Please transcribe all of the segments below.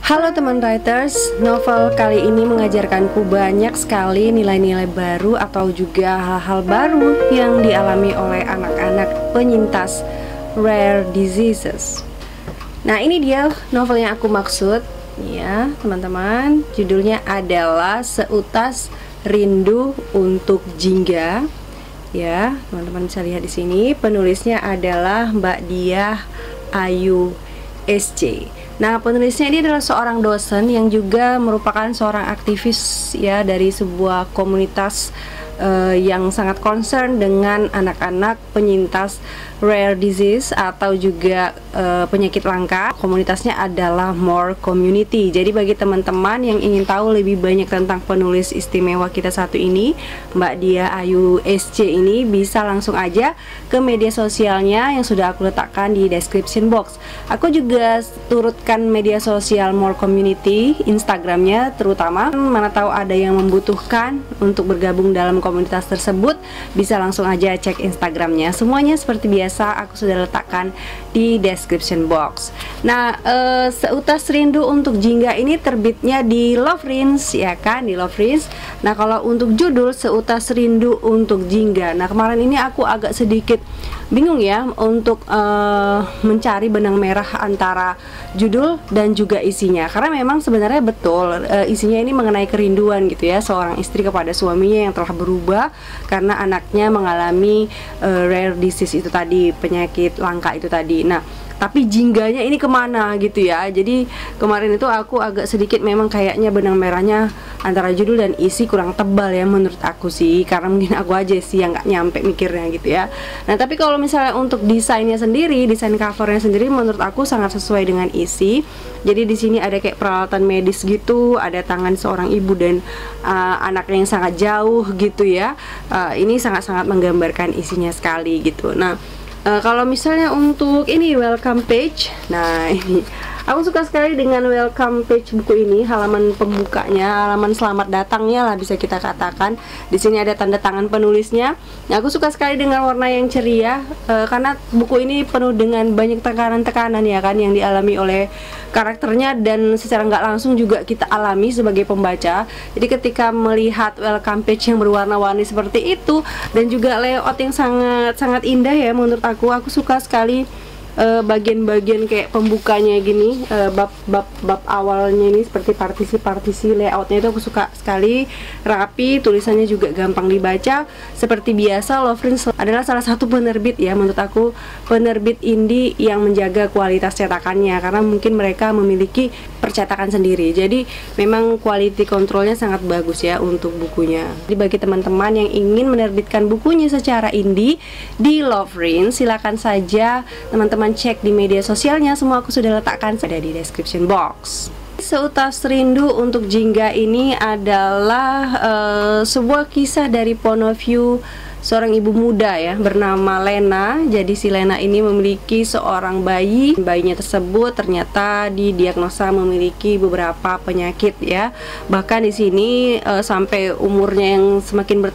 Halo teman writers, novel kali ini mengajarkanku banyak sekali nilai-nilai baru atau juga hal-hal baru yang dialami oleh anak-anak penyintas rare diseases. Nah, ini dia novel yang aku maksud ya teman-teman. Judulnya adalah Seutas Rindu untuk Jingga. Ya, teman-teman bisa lihat di sini. Penulisnya adalah Mbak Diah Ayu SC. Nah, penulisnya ini adalah seorang dosen yang juga merupakan seorang aktivis ya dari sebuah komunitas yang sangat concern dengan anak-anak penyintas rare disease atau juga penyakit langka. Komunitasnya adalah More Community. Jadi bagi teman-teman yang ingin tahu lebih banyak tentang penulis istimewa kita satu ini, Mbak Diah Ayu SC ini, bisa langsung aja ke media sosialnya yang sudah aku letakkan di description box. Aku juga turutkan media sosial More Community, Instagramnya terutama. Mana tahu ada yang membutuhkan untuk bergabung dalam komunitas tersebut, bisa langsung aja cek Instagramnya. Semuanya seperti biasa aku sudah letakkan di description box. Nah, Seutas Rindu untuk Jingga ini terbitnya di Lovrins ya kan, di Lovrins. Nah, kalau untuk judul Seutas Rindu untuk Jingga, nah kemarin ini aku agak sedikit bingung ya untuk mencari benang merah antara judul dan juga isinya, karena memang sebenarnya betul isinya ini mengenai kerinduan gitu ya, seorang istri kepada suaminya yang telah berubah karena anaknya mengalami rare disease itu tadi, penyakit langka itu tadi. Nah, tapi jingganya ini kemana gitu ya. Jadi kemarin itu aku agak sedikit memang kayaknya benang merahnya antara judul dan isi kurang tebal ya menurut aku sih, karena mungkin aku aja sih yang nggak nyampe mikirnya gitu ya. Nah, tapi kalau misalnya untuk desainnya sendiri, desain covernya sendiri menurut aku sangat sesuai dengan isi. Jadi di sini ada kayak peralatan medis gitu, ada tangan seorang ibu dan anaknya yang sangat jauh gitu ya. Ini sangat-sangat menggambarkan isinya sekali gitu. Nah, kalau misalnya untuk ini welcome page, nah ini aku suka sekali dengan welcome page buku ini. Halaman pembukanya, halaman selamat datangnya lah bisa kita katakan. Di sini ada tanda tangan penulisnya. Nah, aku suka sekali dengan warna yang ceria karena buku ini penuh dengan banyak tekanan-tekanan ya kan yang dialami oleh karakternya, dan secara nggak langsung juga kita alami sebagai pembaca. Jadi ketika melihat welcome page yang berwarna-warni seperti itu dan juga layout yang sangat indah ya menurut aku suka sekali bagian-bagian kayak pembukanya gini, bab awalnya ini seperti partisi-partisi, layoutnya itu aku suka sekali, rapi, tulisannya juga gampang dibaca. Seperti biasa, Lovrins adalah salah satu penerbit ya menurut aku, penerbit indie yang menjaga kualitas cetakannya, karena mungkin mereka memiliki percetakan sendiri. Jadi memang quality controlnya sangat bagus ya untuk bukunya. Jadi bagi teman-teman yang ingin menerbitkan bukunya secara indie di Lovrins, silakan saja teman-teman cek di media sosialnya, semua aku sudah letakkan ada di description box. Seutas Rindu untuk Jingga ini adalah sebuah kisah dari point of view seorang ibu muda ya bernama Lena. Jadi si Lena ini memiliki seorang bayi. Bayinya tersebut ternyata didiagnosa memiliki beberapa penyakit ya. Bahkan di sini sampai umurnya yang semakin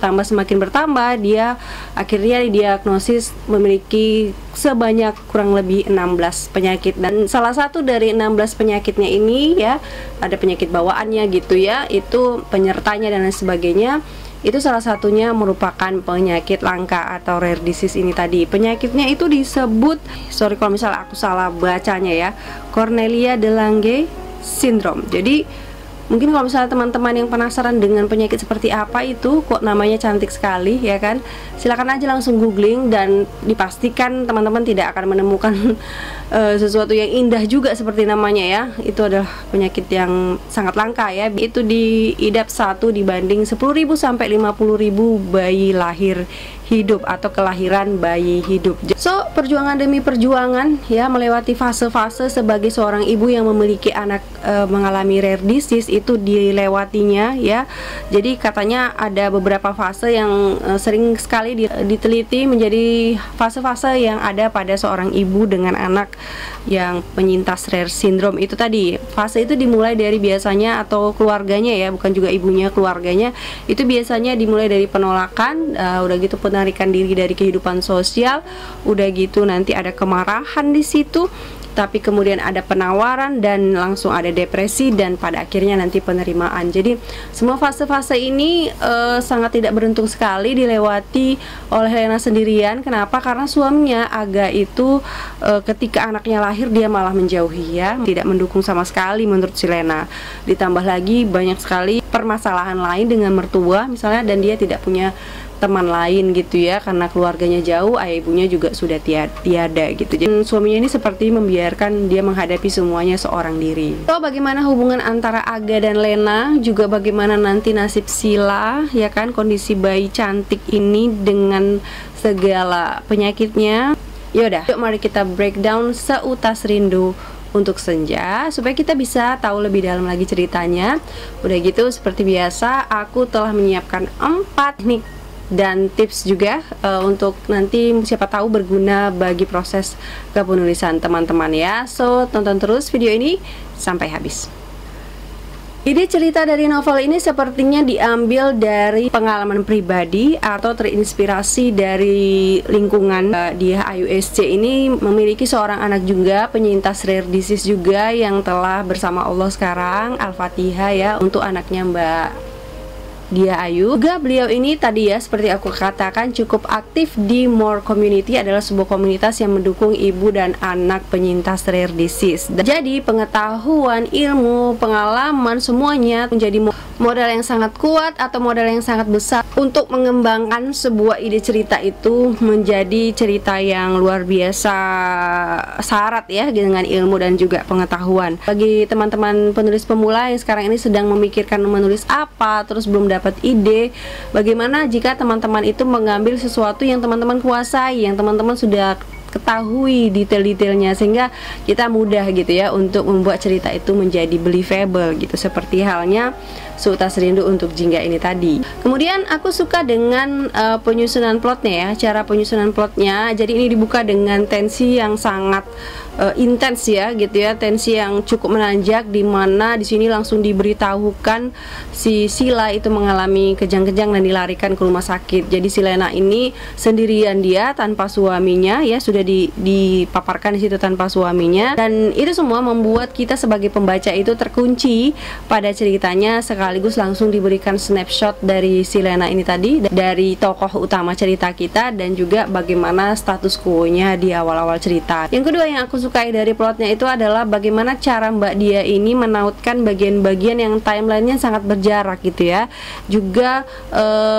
bertambah, dia akhirnya didiagnosis memiliki sebanyak kurang lebih 16 penyakit, dan salah satu dari 16 penyakitnya ini ya, ada penyakit bawaannya gitu ya, itu penyertanya dan lain sebagainya. Itu salah satunya merupakan penyakit langka atau rare disease ini tadi. Penyakitnya itu disebut, sorry kalau misalnya aku salah bacanya ya, Cornelia de Lange syndrome. Jadi mungkin kalau misalnya teman-teman yang penasaran dengan penyakit seperti apa itu, kok namanya cantik sekali ya kan, silakan aja langsung googling dan dipastikan teman-teman tidak akan menemukan sesuatu yang indah juga seperti namanya ya. Itu adalah penyakit yang sangat langka ya. Itu diidap 1 dibanding 10.000 sampai 50.000 bayi lahir hidup atau kelahiran bayi hidup. So, perjuangan demi perjuangan ya, melewati fase-fase sebagai seorang ibu yang memiliki anak mengalami rare disease itu dilewatinya ya. Jadi katanya ada beberapa fase yang sering sekali diteliti menjadi fase-fase yang ada pada seorang ibu dengan anak yang penyintas rare syndrome itu tadi. Fase itu dimulai dari biasanya atau keluarganya ya, bukan juga ibunya, keluarganya. Itu biasanya dimulai dari penolakan, udah gitu penarikan diri dari kehidupan sosial, udah gitu nanti ada kemarahan di situ, tapi kemudian ada penawaran dan langsung ada depresi dan pada akhirnya nanti penerimaan. Jadi semua fase-fase ini sangat tidak beruntung sekali dilewati oleh Lena sendirian. Kenapa? Karena suaminya Aga itu ketika anaknya lahir dia malah menjauhi ya, tidak mendukung sama sekali menurut si Lena. Ditambah lagi banyak sekali permasalahan lain dengan mertua misalnya, dan dia tidak punya teman lain gitu ya, karena keluarganya jauh, ayah ibunya juga sudah tiada gitu. Jadi suaminya ini seperti membiarkan dia menghadapi semuanya seorang diri. So bagaimana hubungan antara Aga dan Lena, juga bagaimana nanti nasib Sila ya kan, kondisi bayi cantik ini dengan segala penyakitnya. Yaudah, yuk mari kita breakdown Seutas Rindu untuk Senja supaya kita bisa tahu lebih dalam lagi ceritanya. Udah gitu seperti biasa aku telah menyiapkan 4 teknik dan tips juga untuk nanti siapa tahu berguna bagi proses kepenulisan teman-teman ya. So tonton terus video ini sampai habis. Ide cerita dari novel ini sepertinya diambil dari pengalaman pribadi atau terinspirasi dari lingkungan. Dia AUSC ini memiliki seorang anak juga, penyintas rare disease juga, yang telah bersama Allah sekarang. Al-Fatihah ya untuk anaknya Mbak Dia Ayu. Juga beliau ini tadi ya seperti aku katakan cukup aktif di More Community, adalah sebuah komunitas yang mendukung ibu dan anak penyintas rare disease. Jadi pengetahuan, ilmu, pengalaman semuanya menjadi modal yang sangat kuat atau modal yang sangat besar untuk mengembangkan sebuah ide cerita itu menjadi cerita yang luar biasa syarat ya dengan ilmu dan juga pengetahuan. Bagi teman-teman penulis pemula yang sekarang ini sedang memikirkan menulis apa, terus belum dapat ide, bagaimana jika teman-teman itu mengambil sesuatu yang teman-teman kuasai, yang teman-teman sudah ketahui detail-detailnya, sehingga kita mudah gitu ya untuk membuat cerita itu menjadi believable gitu, seperti halnya Seutas Rindu untuk Jingga ini tadi. Kemudian aku suka dengan penyusunan plotnya ya, cara penyusunan plotnya. Jadi ini dibuka dengan tensi yang sangat intens ya gitu ya, tensi yang cukup menanjak, dimana di sini langsung diberitahukan si Sila itu mengalami kejang-kejang dan dilarikan ke rumah sakit. Jadi si Lena ini sendirian dia tanpa suaminya ya, sudah dipaparkan di situ tanpa suaminya, dan itu semua membuat kita sebagai pembaca itu terkunci pada ceritanya, sekaligus langsung diberikan snapshot dari si Lena ini tadi, dari tokoh utama cerita kita, dan juga bagaimana status quo-nya di awal-awal cerita. Yang kedua yang aku sukai dari plotnya itu adalah bagaimana cara Mbak Dia ini menautkan bagian-bagian yang timelinenya sangat berjarak gitu ya, juga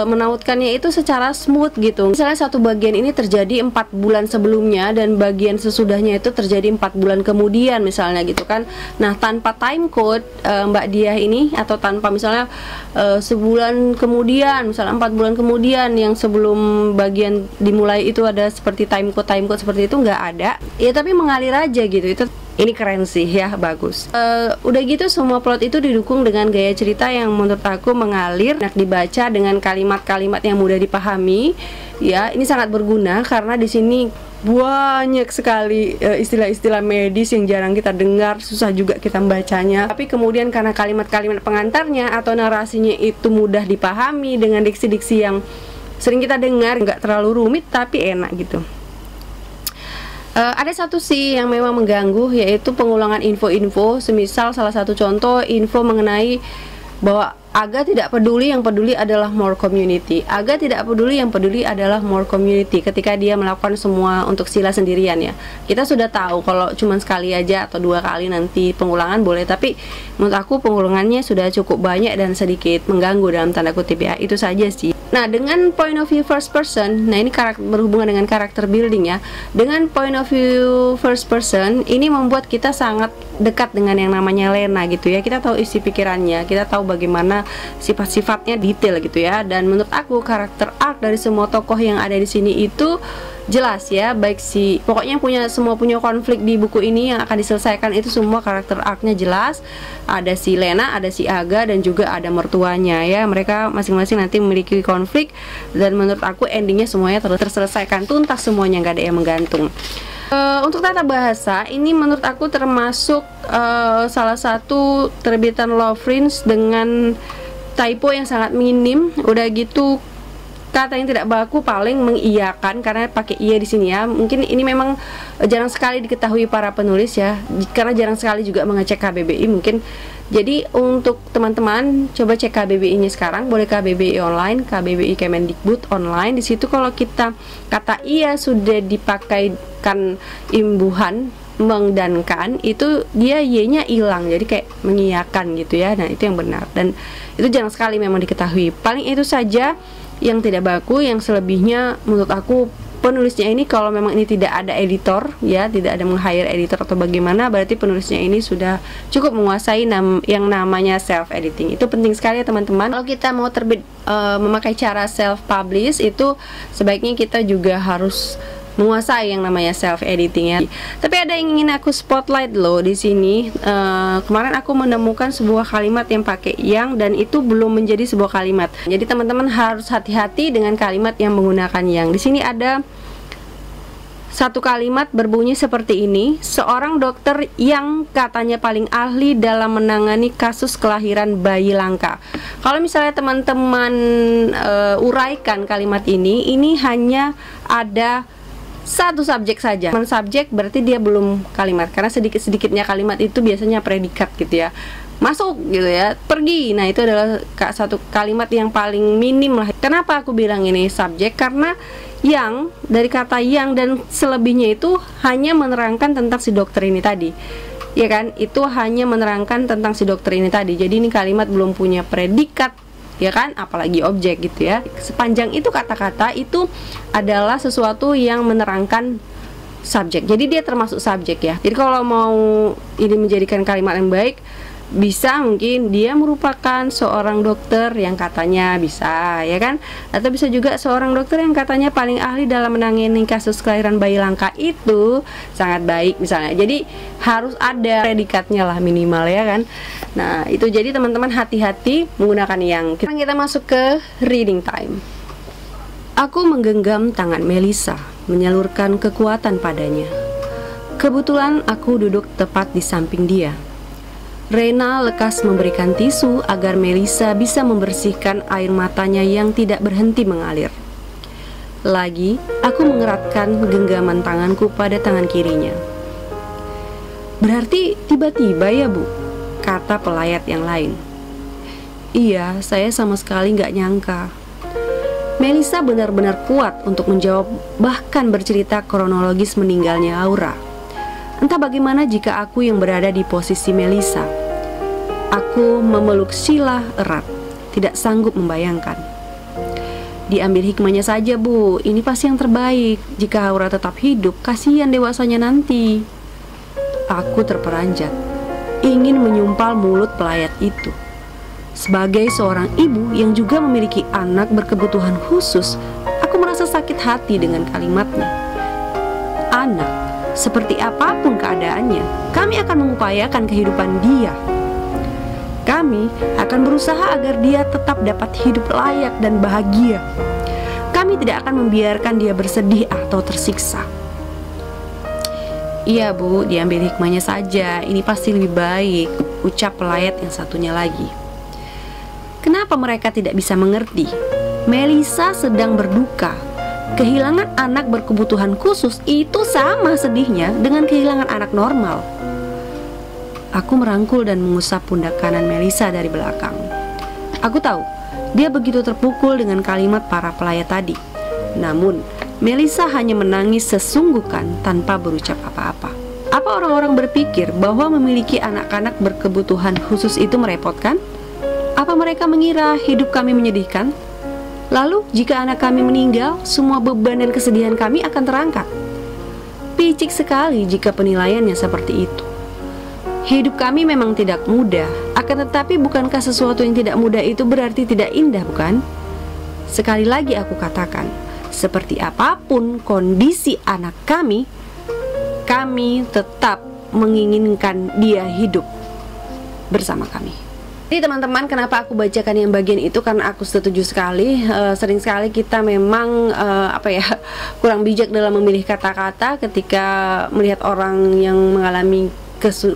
menautkannya itu secara smooth gitu. Misalnya satu bagian ini terjadi 4 bulan sebelumnya dan bagian sesudahnya itu terjadi 4 bulan kemudian misalnya gitu kan. Nah tanpa time code Mbak Dia ini, atau tanpa misalnya sebulan kemudian, misalnya 4 bulan kemudian, yang sebelum bagian dimulai itu ada seperti time code seperti itu nggak ada ya, tapi mengalir aja gitu. Ini keren sih ya, bagus. Udah gitu semua plot itu didukung dengan gaya cerita yang menurut aku mengalir, enak dibaca, dengan kalimat-kalimat yang mudah dipahami ya. Ini sangat berguna karena di sini banyak sekali istilah-istilah medis yang jarang kita dengar, susah juga kita membacanya. Tapi kemudian karena kalimat-kalimat pengantarnya atau narasinya itu mudah dipahami dengan diksi-diksi yang sering kita dengar, nggak terlalu rumit tapi enak gitu. Ada satu sih yang memang mengganggu, yaitu pengulangan info-info. Semisal salah satu contoh info mengenai bahwa Aga tidak peduli, yang peduli adalah More Community. Aga tidak peduli, yang peduli adalah More Community. Ketika dia melakukan semua untuk Sila sendirian ya. Kita sudah tahu kalau cuma sekali aja atau 2 kali nanti pengulangan boleh, tapi menurut aku pengulangannya sudah cukup banyak dan sedikit mengganggu dalam tanda kutip ya. Itu saja sih. Nah dengan point of view first person, nah ini berhubungan dengan karakter building ya. Dengan point of view first person ini membuat kita sangat dekat dengan yang namanya Lena gitu ya. Kita tahu isi pikirannya, kita tahu bagaimana sifat-sifatnya detail gitu ya. Dan menurut aku karakter arc dari semua tokoh yang ada di sini itu jelas ya, baik pokoknya semua punya konflik di buku ini yang akan diselesaikan, itu semua karakter arc-nya jelas. Ada si Lena, ada si Aga, dan juga ada mertuanya ya. Mereka masing-masing nanti memiliki konflik, dan menurut aku endingnya semuanya terselesaikan tuntas, semuanya nggak ada yang menggantung. Untuk tata bahasa ini menurut aku termasuk salah satu terbitan Loverinz dengan typo yang sangat minim. Udah gitu kata yang tidak baku paling mengiyakan, karena pakai iya di sini ya. Mungkin ini memang jarang sekali diketahui para penulis ya, karena jarang sekali juga mengecek KBBI mungkin. Jadi untuk teman-teman coba cek KBBI-nya sekarang, boleh KBBI online, KBBI Kemendikbud online. Di situ kalau kita kata iya sudah dipakaikan imbuhan meng dan kan, itu dia y-nya hilang, jadi kayak mengiyakan gitu ya. Nah, itu yang benar, dan itu jarang sekali memang diketahui. Paling itu saja yang tidak baku, yang selebihnya menurut aku penulisnya ini, kalau memang ini tidak ada editor ya, tidak ada meng-hire editor atau bagaimana, berarti penulisnya ini sudah cukup menguasai yang namanya self editing. Itu penting sekali ya teman-teman. Kalau kita mau terbit memakai cara self publish, itu sebaiknya kita juga harus menguasai yang namanya self editing ya. Tapi ada yang ingin aku spotlight loh di sini. Kemarin aku menemukan sebuah kalimat yang pakai yang, dan itu belum menjadi sebuah kalimat. Jadi teman-teman harus hati-hati dengan kalimat yang menggunakan yang. Di sini ada satu kalimat berbunyi seperti ini: seorang dokter yang katanya paling ahli dalam menangani kasus kelahiran bayi langka. Kalau misalnya teman-teman uraikan kalimat ini hanya ada satu subjek saja. Subjek berarti dia belum kalimat, karena sedikit-sedikitnya kalimat itu biasanya predikat gitu ya. Masuk gitu ya, pergi. Nah, itu adalah satu kalimat yang paling minim lah. Kenapa aku bilang ini subjek? Karena yang, dari kata yang dan selebihnya itu hanya menerangkan tentang si dokter ini tadi, ya kan? Itu hanya menerangkan tentang si dokter ini tadi. Jadi ini kalimat belum punya predikat, ya kan, apalagi objek gitu ya. Sepanjang itu kata-kata itu adalah sesuatu yang menerangkan subjek, jadi dia termasuk subjek ya. Jadi kalau mau ini menjadikan kalimat yang baik, bisa mungkin dia merupakan seorang dokter yang katanya, bisa ya kan, atau bisa juga seorang dokter yang katanya paling ahli dalam menangani kasus kelahiran bayi langka. Itu sangat baik misalnya. Jadi harus ada predikatnya lah minimal ya kan. Nah, itu jadi teman-teman hati-hati menggunakan yang. Sekarang kita masuk ke reading time. Aku menggenggam tangan Melissa, menyalurkan kekuatan padanya. Kebetulan aku duduk tepat di samping dia. Rena lekas memberikan tisu agar Melissa bisa membersihkan air matanya yang tidak berhenti mengalir. Lagi, aku mengeratkan genggaman tanganku pada tangan kirinya. Berarti tiba-tiba ya, Bu? Kata pelayat yang lain. Iya, saya sama sekali nggak nyangka. Melissa benar-benar kuat untuk menjawab, bahkan bercerita kronologis meninggalnya Aura. Entah bagaimana jika aku yang berada di posisi Melissa. Aku memeluk Sheila erat, tidak sanggup membayangkan. Diambil hikmahnya saja, Bu, ini pasti yang terbaik. Jika Aura tetap hidup, kasihan dewasanya nanti. Aku terperanjat, ingin menyumpal mulut pelayat itu. Sebagai seorang ibu yang juga memiliki anak berkebutuhan khusus, aku merasa sakit hati dengan kalimatnya. Anak, seperti apapun keadaannya, kami akan mengupayakan kehidupan dia. Kami akan berusaha agar dia tetap dapat hidup layak dan bahagia. Kami tidak akan membiarkan dia bersedih atau tersiksa. Iya, Bu, diambil hikmahnya saja, ini pasti lebih baik, ucap pelayat yang satunya lagi. Kenapa mereka tidak bisa mengerti? Melissa sedang berduka. Kehilangan anak berkebutuhan khusus itu sama sedihnya dengan kehilangan anak normal. Aku merangkul dan mengusap pundak kanan Melissa dari belakang. Aku tahu, dia begitu terpukul dengan kalimat para pelayat tadi. Namun, Melissa hanya menangis sesungguhkan tanpa berucap apa-apa. Apa orang-orang berpikir bahwa memiliki anak-anak berkebutuhan khusus itu merepotkan? Apa mereka mengira hidup kami menyedihkan? Lalu, jika anak kami meninggal, semua beban dan kesedihan kami akan terangkat. Picik sekali jika penilaiannya seperti itu. Hidup kami memang tidak mudah, akan tetapi bukankah sesuatu yang tidak mudah itu berarti tidak indah, bukan? Sekali lagi aku katakan, seperti apapun kondisi anak kami tetap menginginkan dia hidup bersama kami. Jadi teman-teman, kenapa aku bacakan yang bagian itu? Karena aku setuju sekali. Sering sekali kita memang kurang bijak dalam memilih kata-kata ketika melihat orang yang mengalami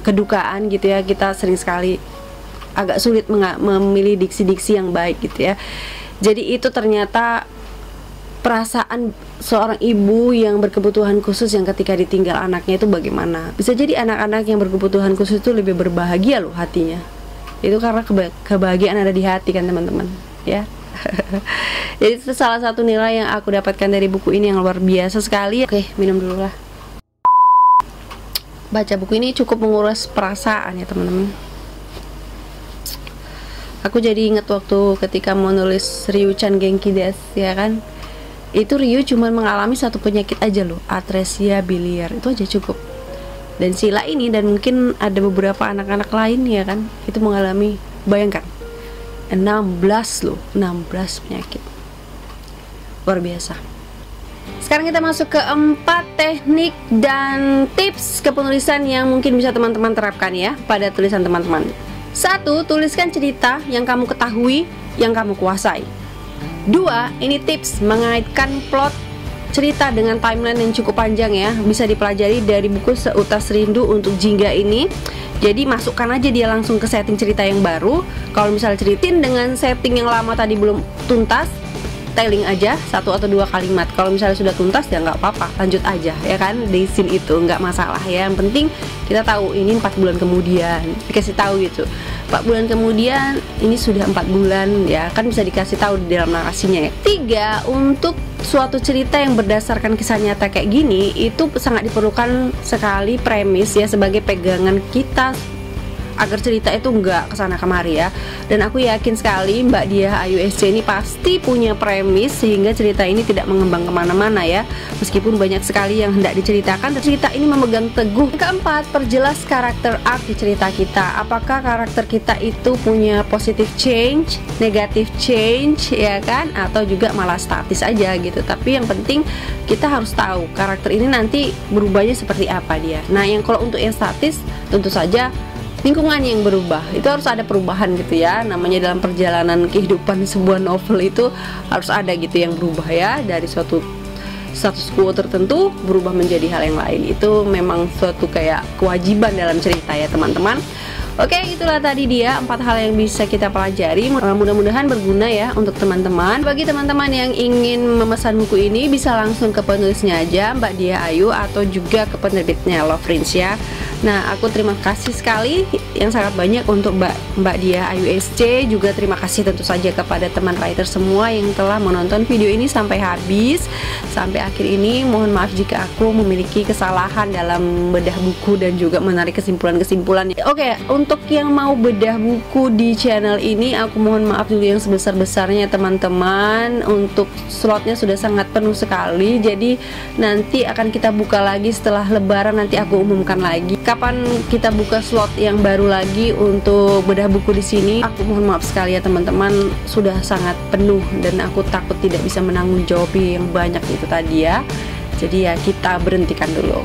kedukaan gitu ya. Kita sering sekali agak sulit memilih diksi-diksi yang baik gitu ya. Jadi itu ternyata perasaan seorang ibu yang berkebutuhan khusus yang ketika ditinggal anaknya itu bagaimana. Bisa jadi anak-anak yang berkebutuhan khusus itu lebih berbahagia loh hatinya. Itu karena kebahagiaan ada di hati kan teman-teman, ya. Jadi itu salah satu nilai yang aku dapatkan dari buku ini yang luar biasa sekali. Oke, minum dulu lah. Baca buku ini cukup menguras perasaan ya teman-teman. Aku jadi inget waktu ketika mau nulis Ryu-chan Genki desu, ya kan. Itu Ryu cuma mengalami satu penyakit aja loh, atresia biliar, itu aja cukup. Dan Sila ini dan mungkin ada beberapa anak-anak lain ya kan, itu mengalami, bayangkan 16 loh, 16 penyakit. Luar biasa. Sekarang kita masuk ke 4 teknik dan tips kepenulisan yang mungkin bisa teman-teman terapkan ya pada tulisan teman-teman. 1. Tuliskan cerita yang kamu ketahui, yang kamu kuasai. 2. Ini tips mengaitkan plot cerita dengan timeline yang cukup panjang ya. Bisa dipelajari dari buku Seutas Rindu untuk Jingga ini. Jadi masukkan aja dia langsung ke setting cerita yang baru. Kalau misalnya ceritain dengan setting yang lama tadi belum tuntas, telling aja 1 atau 2 kalimat. Kalau misalnya sudah tuntas ya nggak apa-apa, lanjut aja ya kan, di scene itu nggak masalah ya. Yang penting kita tahu ini 4 bulan kemudian, dikasih tahu gitu. 4 bulan kemudian ini sudah 4 bulan ya kan, bisa dikasih tahu di dalam narasinya ya. 3. Untuk suatu cerita yang berdasarkan kisah nyata kayak gini, itu sangat diperlukan sekali premis ya sebagai pegangan kita agar cerita itu nggak kesana kemari ya. Dan aku yakin sekali Mbak Diah Ayu SC ini pasti punya premis sehingga cerita ini tidak mengembang kemana-mana ya. Meskipun banyak sekali yang hendak diceritakan, cerita ini memegang teguh. 4. Perjelas karakter arc di cerita kita. Apakah karakter kita itu punya positive change, negative change ya kan, atau juga malah statis aja gitu. Tapi yang penting kita harus tahu karakter ini nanti berubahnya seperti apa dia. Nah yang kalau untuk yang statis tentu saja lingkungan yang berubah, itu harus ada perubahan gitu ya. Namanya dalam perjalanan kehidupan sebuah novel itu harus ada gitu yang berubah ya, dari suatu status quo tertentu berubah menjadi hal yang lain. Itu memang suatu kayak kewajiban dalam cerita ya teman-teman. Oke, itulah tadi dia 4 hal yang bisa kita pelajari. Mudah-mudahan berguna ya untuk teman-teman. Bagi teman-teman yang ingin memesan buku ini, bisa langsung ke penulisnya aja, Mbak Diah Ayu, atau juga ke penerbitnya Loverince ya. Nah, aku terima kasih sekali yang sangat banyak untuk Mbak Diah Ayu SC. Juga terima kasih tentu saja kepada teman writer semua yang telah menonton video ini sampai habis, sampai akhir ini. Mohon maaf jika aku memiliki kesalahan dalam bedah buku dan juga menarik kesimpulan-kesimpulan. Oke, untuk yang mau bedah buku di channel ini, aku mohon maaf dulu yang sebesar-besarnya teman-teman. Untuk slotnya sudah sangat penuh sekali, jadi nanti akan kita buka lagi setelah lebaran. Nanti aku umumkan lagi kapan kita buka slot yang baru lagi untuk bedah buku di sini. Aku mohon maaf sekali ya teman-teman, sudah sangat penuh dan aku takut tidak bisa menanggung jawab yang banyak itu tadi ya. Jadi ya kita berhentikan dulu.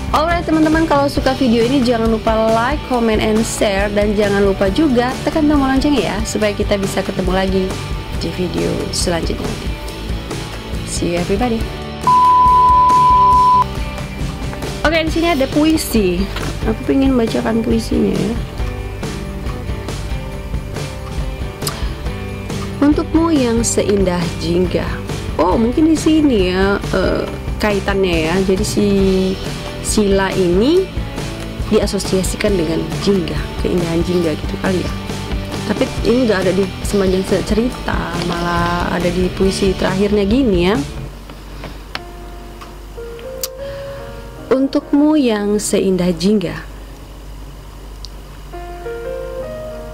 Alright teman-teman, kalau suka video ini jangan lupa like, comment, and share. Dan jangan lupa juga tekan tombol loncengnya ya, supaya kita bisa ketemu lagi di video selanjutnya. See you everybody. Oke, di sini ada puisi. Aku pengen bacakan puisinya ya. Untukmu yang seindah jingga. Oh, mungkin di sini ya kaitannya ya. Jadi si Sila ini diasosiasikan dengan jingga, keindahan jingga gitu kali ya. Tapi ini nggak ada di sepanjang cerita, malah ada di puisi terakhirnya gini ya. Untukmu yang seindah jingga,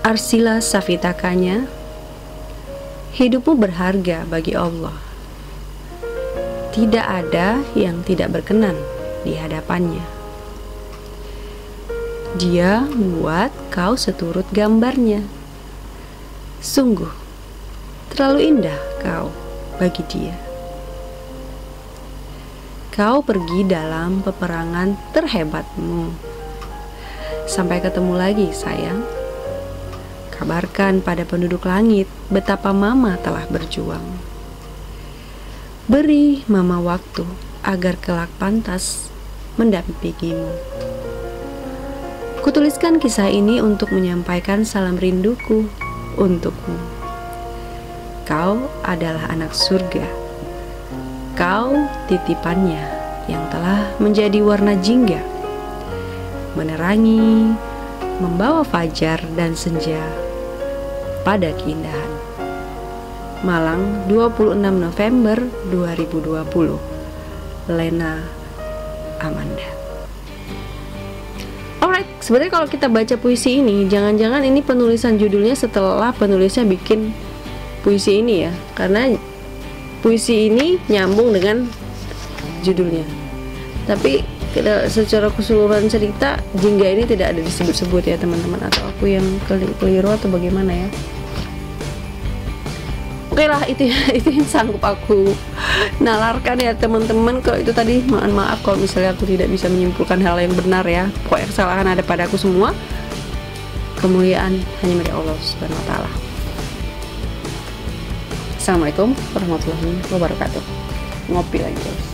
Arsila Safitakanya, hidupmu berharga bagi Allah. Tidak ada yang tidak berkenan di hadapannya. Dia buat kau seturut gambarnya. Sungguh terlalu indah kau bagi dia. Kau pergi dalam peperangan terhebatmu. Sampai ketemu lagi sayang. Kabarkan pada penduduk langit betapa Mama telah berjuang. Beri Mama waktu agar kelak pantas mendampingimu. Kutuliskan kisah ini untuk menyampaikan salam rinduku untukmu. Kau adalah anak surga Kau titipannya yang telah menjadi warna jingga, menerangi, membawa fajar dan senja pada keindahan. Malang, 26 November 2020. Lena Amanda. Alright, sebenarnya kalau kita baca puisi ini, jangan-jangan ini penulisan judulnya setelah penulisnya bikin puisi ini ya, karena puisi ini nyambung dengan judulnya. Tapi secara keseluruhan cerita jingga ini tidak ada disebut-sebut ya teman-teman, atau aku yang keliru atau bagaimana ya. Oke lah, itu yang sanggup aku nalarkan ya teman-teman. Kalau itu tadi mohon maaf kalau misalnya aku tidak bisa menyimpulkan hal yang benar ya. Pokoknya kesalahan ada pada aku semua. Kemuliaan hanya milik Allah Subhanahu wa taala. Assalamualaikum warahmatullahi wabarakatuh. Ngopi lagi guys.